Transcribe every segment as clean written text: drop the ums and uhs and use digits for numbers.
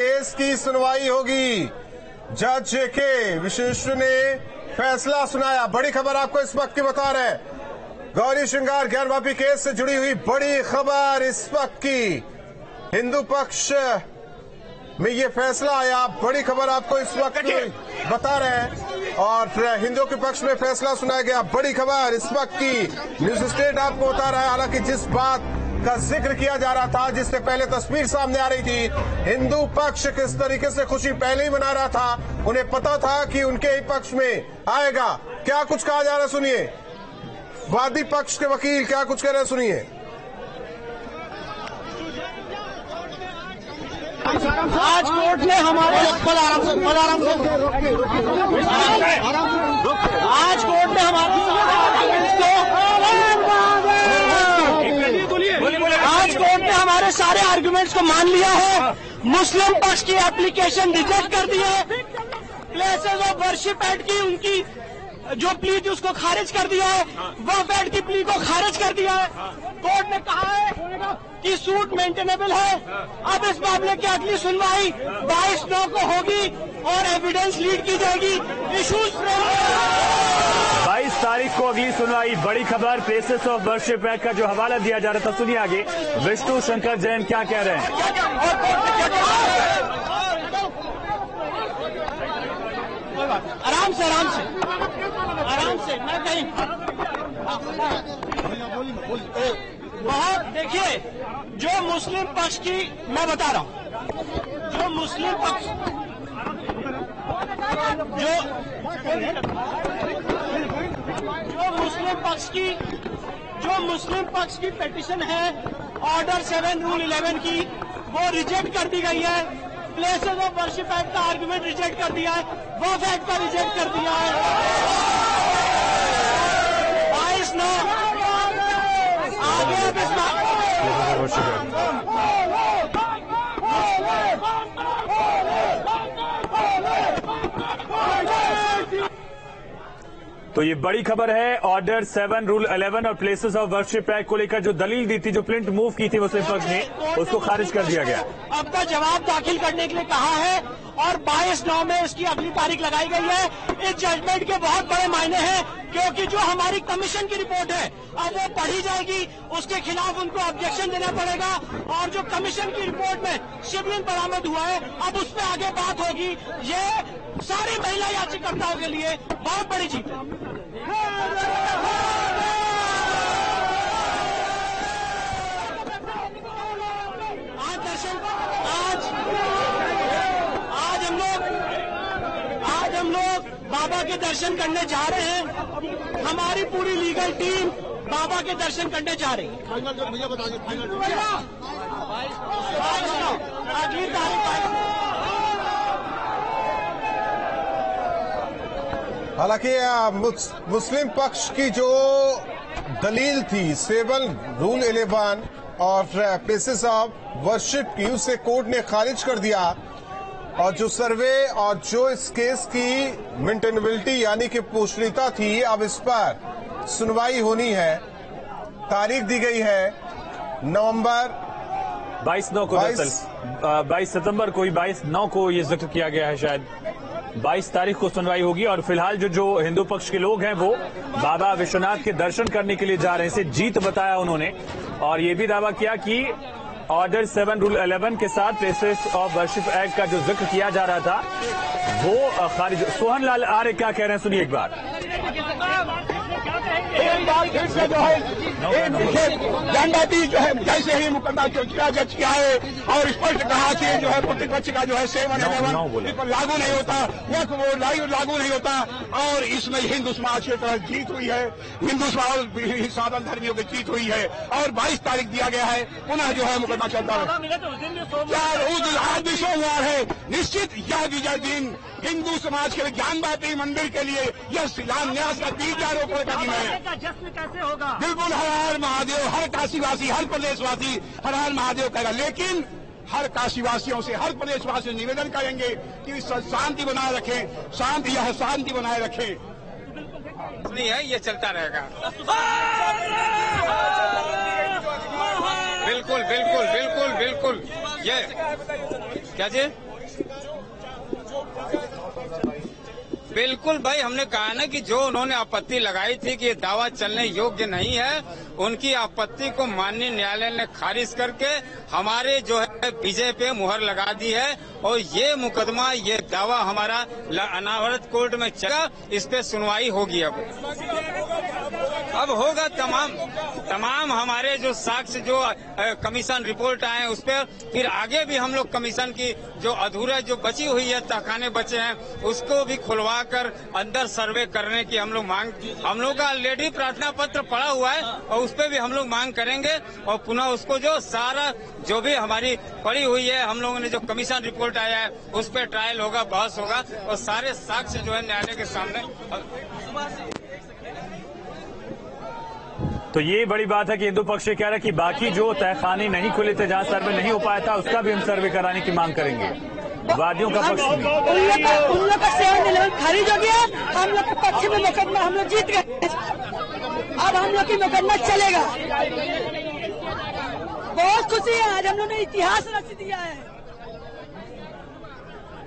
Case की सुनवाई होगी। जज जेके विश्वेश्वर ने फैसला सुनाया। बड़ी खबर आपको इस वक्त की बता रहे हैं। गौरी श्रृंगार ज्ञानवापी केस से जुड़ी हुई बड़ी खबर इस वक्त की। हिंदू पक्ष में ये फैसला आया। बड़ी खबर आपको इस वक्त बता रहे हैं और हिंदुओं के पक्ष में फैसला सुनाया गया। बड़ी खबर इस वक्त की न्यूज स्टेट आपको बता रहा है। हालांकि जिस बात का जिक्र किया जा रहा था, जिससे पहले तस्वीर सामने आ रही थी, हिंदू पक्ष किस तरीके से खुशी पहले ही मना रहा था। उन्हें पता था कि उनके ही पक्ष में आएगा। क्या कुछ कहा जा रहा है सुनिए। वादी पक्ष के वकील क्या कुछ कह रहे हैं सुनिए। आज कोर्ट ने हमारे आज कोर्ट ने हमारे सारे आर्गुमेंट्स को मान लिया है। मुस्लिम पक्ष की एप्लीकेशन रिजेक्ट कर दी है। प्लेसेस ऑफ वर्शिप एक्ट की उनकी जो प्ली थी उसको खारिज कर दिया है। वक्फ एक्ट की प्ली को खारिज कर दिया है। कोर्ट ने कहा है कि सूट मेंटेनेबल है। अब इस मामले की अगली सुनवाई 22/9 को होगी और एविडेंस लीड की जाएगी। इशूज 22 तारीख को अगली सुनवाई। बड़ी खबर प्लेसेस ऑफ वर्शिप एक्ट का जो हवाला दिया जा रहा था, सुनिए आगे विष्णु शंकर जैन क्या कह रहे हैं। आराम से मैं कहीं बहुत देखिए, जो मुस्लिम पक्ष की मैं बता रहा हूं, जो मुस्लिम पक्ष की पिटीशन है ऑर्डर 7 रूल 11 की, वो रिजेक्ट कर दी गई है। प्लेसेस ऑफ वर्शिप एक्ट का आर्गुमेंट रिजेक्ट कर दिया है। वक्फ एक्ट का रिजेक्ट कर दिया है। 22/9 आगे तो ये बड़ी खबर है। ऑर्डर 7 रूल 11 और प्लेसेस ऑफ वर्शिप एक्ट को लेकर जो दलील दी थी, जो प्लिंट मूव की थी मुस्लिम पक्ष ने, उसको खारिज कर दिया गया। अब का जवाब दाखिल करने के लिए कहा है और 22/9 में इसकी अगली तारीख लगाई गई है। इस जजमेंट के बहुत बड़े मायने हैं, क्योंकि जो हमारी कमीशन की रिपोर्ट है अब वो पढ़ी जाएगी। उसके खिलाफ उनको ऑब्जेक्शन देना पड़ेगा और जो कमीशन की रिपोर्ट में शिवलिंग बरामद हुआ है, अब उस पर आगे बात होगी। ये सारी महिला याचिकाकर्ताओं के लिए बहुत बड़ी जीत है। आज हम लोग बाबा के दर्शन करने जा रहे हैं। हमारी पूरी लीगल टीम बाबा के दर्शन करने जा रही है। अगली तारीख। हालांकि मुस्लिम पक्ष की जो दलील थी 7 रूल 11 और प्लेसेस ऑफ वर्शिप की, उसे कोर्ट ने खारिज कर दिया। और जो सर्वे और जो इस केस की मेंटेनेबिलिटी यानी कि पोषणीयता थी, अब इस पर सुनवाई होनी है। तारीख दी गई है नवंबर 22/9 को। 22 सितंबर को ही 22/9 को ये जिक्र किया गया है। शायद 22 तारीख को सुनवाई होगी। और फिलहाल जो हिंदू पक्ष के लोग हैं वो बाबा विश्वनाथ के दर्शन करने के लिए जा रहे हैं। इसे जीत बताया उन्होंने और ये भी दावा किया कि ऑर्डर 7 रूल 11 के साथ प्लेसेस ऑफ वर्शिप एक्ट का जो जिक्र किया जा रहा था वो खारिज। सोहन लाल आर्य क्या कह रहे हैं, सुनिए एक बार। एक बार फिर से जो है ज्ञानवापी जो है जैसे ही मुकदमा जज किया है और स्पष्ट कहा कि जो है प्रतिपक्ष का जो है 7 इस पर लागू नहीं होता, वो लागू नहीं होता। और इसमें हिंदू समाज की तरफ जीत हुई है। हिंदू समाज साधन धर्मियों की जीत हुई है और 22 तारीख दिया गया है। पुनः जो है मुकदमा चलता है। आज भी सोमवार है। निश्चित यह विजय दिन हिंदू समाज के ज्ञानवापी मंदिर के लिए यह शिलान्यास का बीजारोपण का दिन है। जश्न कैसे होगा? बिल्कुल हर हर महादेव, हर काशीवासी, हर प्रदेशवासी हर हर महादेव कहेगा। लेकिन हर काशीवासियों से, हर प्रदेशवासी से निवेदन करेंगे कि शांति बनाए रखें, शांति बनाए रखें। नहीं है, ये चलता रहेगा। बिल्कुल बिल्कुल बिल्कुल बिल्कुल। ये क्या जी? बिल्कुल भाई, हमने कहा ना कि जो उन्होंने आपत्ति लगाई थी कि ये दावा चलने योग्य नहीं है, उनकी आपत्ति को माननीय न्यायालय ने खारिज करके हमारे जो है विजय पे मुहर लगा दी है और ये मुकदमा, ये दावा हमारा अनावरत कोर्ट में चला, इस पे सुनवाई होगी। अब होगा तमाम हमारे जो साक्ष्य, जो कमीशन रिपोर्ट आए उस पर, फिर आगे भी हम लोग कमीशन की जो अधूरा जो बची हुई है तहखाने बचे हैं उसको भी खुलवा कर अंदर सर्वे करने की हम लोग मांग, हम लोग का ऑलरेडी प्रार्थना पत्र पड़ा हुआ है और उस पर भी हम लोग मांग करेंगे और पुनः उसको जो सारा जो भी हमारी पड़ी हुई है, हम लोगों ने जो कमीशन रिपोर्ट आया है उस पर ट्रायल होगा, बहस होगा और सारे साक्ष्य जो है न्यायालय के सामने। तो ये बड़ी बात है कि हिंदू पक्ष कह रहा है कि बाकी जो तहखाने नहीं खुले थे, जहां सर्वे नहीं हो पाया था, उसका भी हम सर्वे कराने की मांग करेंगे। वादियों का पक्ष में उन लोग का सेवन खारिज हो गया, हम लोग के पक्ष में मुकदमा हम लोग जीत गए। अब हम लोग की मुकदमा चलेगा। बहुत खुशी है, आज हम लोग ने इतिहास रच दिया है।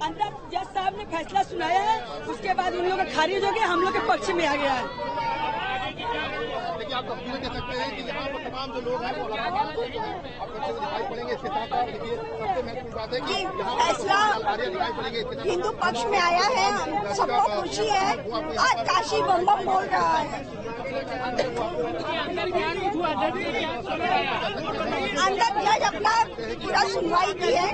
अंदर जज साहब ने फैसला सुनाया है, उसके बाद उन लोग का खारिज हो गया, हम लोग के पक्ष में आ गया है। देखिए, आप तस्वीरें कह सकते हैं कि यहाँ पर तमाम जो लोग हैं वो दिखाई पड़ेंगे। इसके साथ साथ देखिए सबसे महत्वपूर्ण बात है कि फैसला हिंदू पक्ष में आया है, हम सबको खुशी है। आज काशी बम बम बोल रहा है। अंदर जज अपना पूरा सुनवाई की है।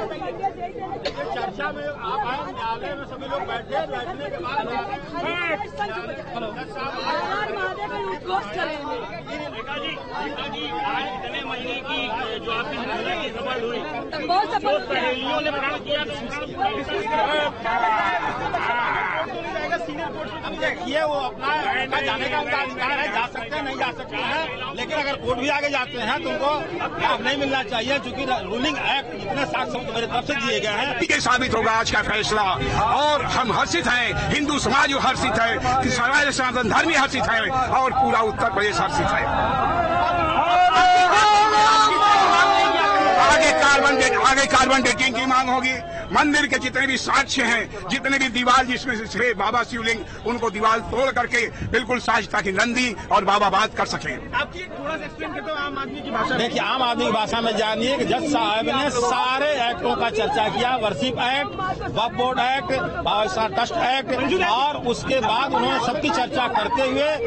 चर्चा में आप न्यायालय में सभी लोग बैठे, बैठने के बाद आज इतने महीने की जो आपकी सफल हुई, सहेलियों ने प्रण किया, अब देखिए वो अपना जाने का उनका अधिकार है, जा सकते हैं, नहीं जा सकते हैं, लेकिन अगर कोर्ट भी आगे जाते हैं तो उनको लाभ नहीं मिलना चाहिए, क्योंकि रूलिंग एक्ट इतने साक्ष्य मेरे तरफ से दिए गए हैं। ये साबित होगा आज का फैसला और हम हर्षित हैं, हिंदू समाज हर्षित है, कि सनातन धर्म हर्षित है और पूरा उत्तर प्रदेश हर्षित है। आगे कार्बन डेटिंग की मांग होगी। मंदिर के जितने भी साक्ष्य हैं, जितने भी दीवार जिसमें से बाबा शिवलिंग, उनको दीवार तोड़ करके बिल्कुल साज ताकि नंदी और बाबा बात कर सके। आपकी थोड़ा सा एक्सप्लेन करते हो आम आदमी की भाषा। देखिए, आम आदमी की भाषा में जानिए कि जज साहब ने सारे एक्टों का चर्चा किया, वर्शिप एक्ट, वक्फ बोर्ड एक्ट, बाबा ट्रस्ट एक्ट, और उसके बाद उन्होंने सबकी चर्चा करते हुए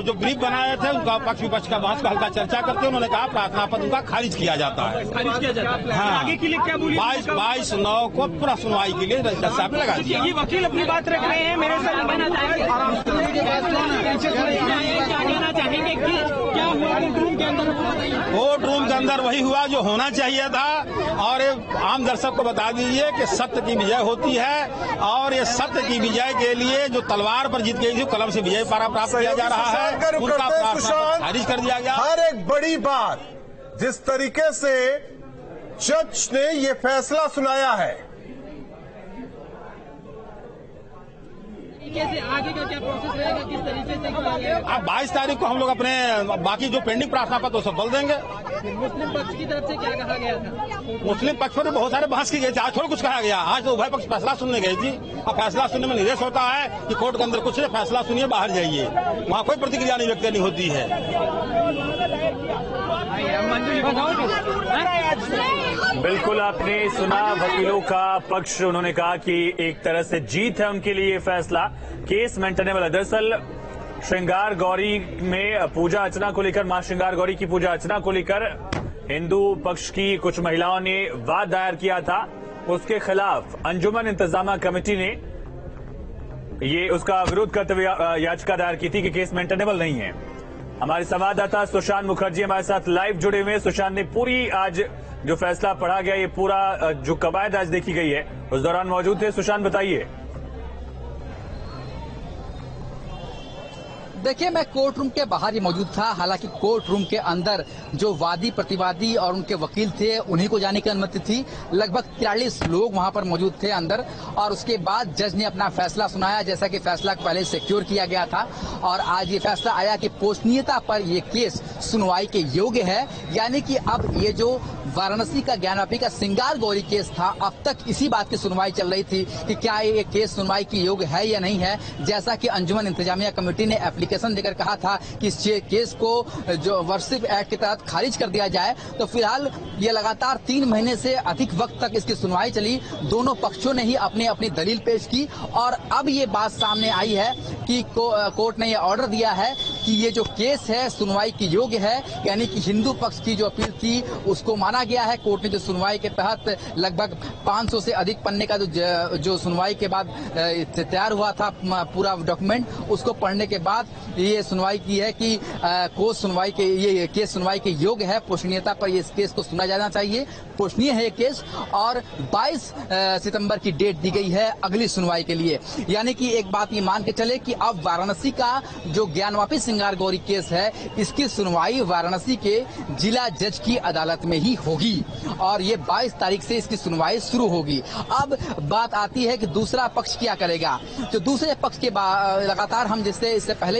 जो ब्रीफ बनाए थे उनका पक्ष विपक्ष का बहस का हल्का चर्चा करते उन्होंने कहा प्रार्थना पत्र उनका खारिज किया जाता है। खारिज किया जाता है। हाँ, आगे के लिए क्या बोलिए? 22/9 को पूरा सुनवाई के लिए जज साहब ने लगा दिया। ये वकील अपनी बात रख रहे हैं, मेरे साथ कहना चाहेंगे कि क्या हुआ कोर्ट रूम के अंदर? वही हुआ जो होना चाहिए था। और आम दर्शक को बता दीजिए कि सत्य की विजय होती है और ये सत्य की विजय के लिए जो तलवार पर जीत गई थी, कलम से विजय पारा प्राप्त किया जा रहा है, उनका प्रार्थना खारिज कर दिया गया। हर एक बड़ी बात जिस तरीके से जज ने ये फैसला सुनाया है, आगे का क्या प्रोसेस रहेगा, किस तरीके से? अब 22 तारीख को हम लोग अपने बाकी जो पेंडिंग प्रार्थना पत्र सब बल देंगे। मुस्लिम पक्ष की तरफ से क्या कहा गया था? मुस्लिम पक्ष पर बहुत सारे बहस की गई थी, आज थोड़ा कुछ कहा गया। आज तो उभय पक्ष फैसला सुनने गई थी। अब फैसला सुनने में निर्देश होता है कि कोर्ट के अंदर कुछ नहीं, फैसला सुनिए, बाहर जाइए, वहाँ कोई प्रतिक्रिया नहीं व्यक्त करनी होती है। बिल्कुल, आपने सुना वकीलों का पक्ष। उन्होंने कहा कि एक तरह से जीत है उनके लिए ये फैसला, केस मेंटेनेबल है। दरअसल श्रृंगार गौरी में पूजा अर्चना को लेकर, मां श्रृंगार गौरी की पूजा अर्चना को लेकर हिंदू पक्ष की कुछ महिलाओं ने वाद दायर किया था। उसके खिलाफ अंजुमन इंतजामा कमेटी ने ये उसका विरोध करते हुए याचिका दायर की थी कि केस मेंटेनेबल नहीं है। हमारे संवाददाता सुशांत मुखर्जी हमारे साथ लाइव जुड़े हुए हैं। सुशांत ने पूरी आज जो फैसला पढ़ा गया, ये पूरा जो कवायद आज देखी गई है, उस दौरान मौजूद थे। सुशांत, बताइए। देखिए, मैं कोर्ट रूम के बाहर ही मौजूद था। हालांकि कोर्ट रूम के अंदर जो वादी प्रतिवादी और उनके वकील थे, उन्हीं को जाने की अनुमति थी। लगभग 43 लोग वहां पर मौजूद थे अंदर। और उसके बाद जज ने अपना फैसला सुनाया, जैसा कि फैसला पहले सिक्योर किया गया था। और आज ये फैसला आया कि पोषणीयता पर ये केस सुनवाई के योग्य है, यानी कि अब ये जो वाराणसी का ज्ञानवापी का सिंगार गौरी केस था, अब तक इसी बात की सुनवाई चल रही थी कि क्या ये केस सुनवाई की योग्य है या नहीं है। जैसा कि अंजुमन इंतजामिया कमेटी ने एप्लीकेशन देकर कहा था कि इस केस को जो वर्शिप एक्ट के तहत खारिज कर दिया जाए, तो फिलहाल ये लगातार 3 महीने से अधिक वक्त तक इसकी सुनवाई चली। दोनों पक्षों ने ही अपनी अपनी दलील पेश की और अब ये बात सामने आई है कि कोर्ट ने ये ऑर्डर दिया है कि ये जो केस है सुनवाई की योग्य है, यानी कि हिंदू पक्ष की जो अपील थी उसको माना गया है। कोर्ट ने जो सुनवाई के तहत लगभग 500 से अधिक पन्ने का जो सुनवाई के बाद तैयार हुआ था पूरा डॉक्यूमेंट, उसको पढ़ने के बाद ये सुनवाई की है कि ये केस सुनवाई के योग्य है। पोषणीयता पर इस केस को सुना जाना चाहिए, पोषणीय है ये केस। और 22 सितंबर की डेट दी गई है अगली सुनवाई के लिए। यानी कि एक बात ये मान के चले कि अब वाराणसी का जो ज्ञानवापी सिंगार गौरी केस है, इसकी सुनवाई वाराणसी के जिला जज की अदालत में ही होगी और ये 22 तारीख से इसकी सुनवाई शुरू होगी। अब बात आती है कि दूसरा पक्ष क्या करेगा। जो दूसरे पक्ष के लगातार हम जिससे इससे पहले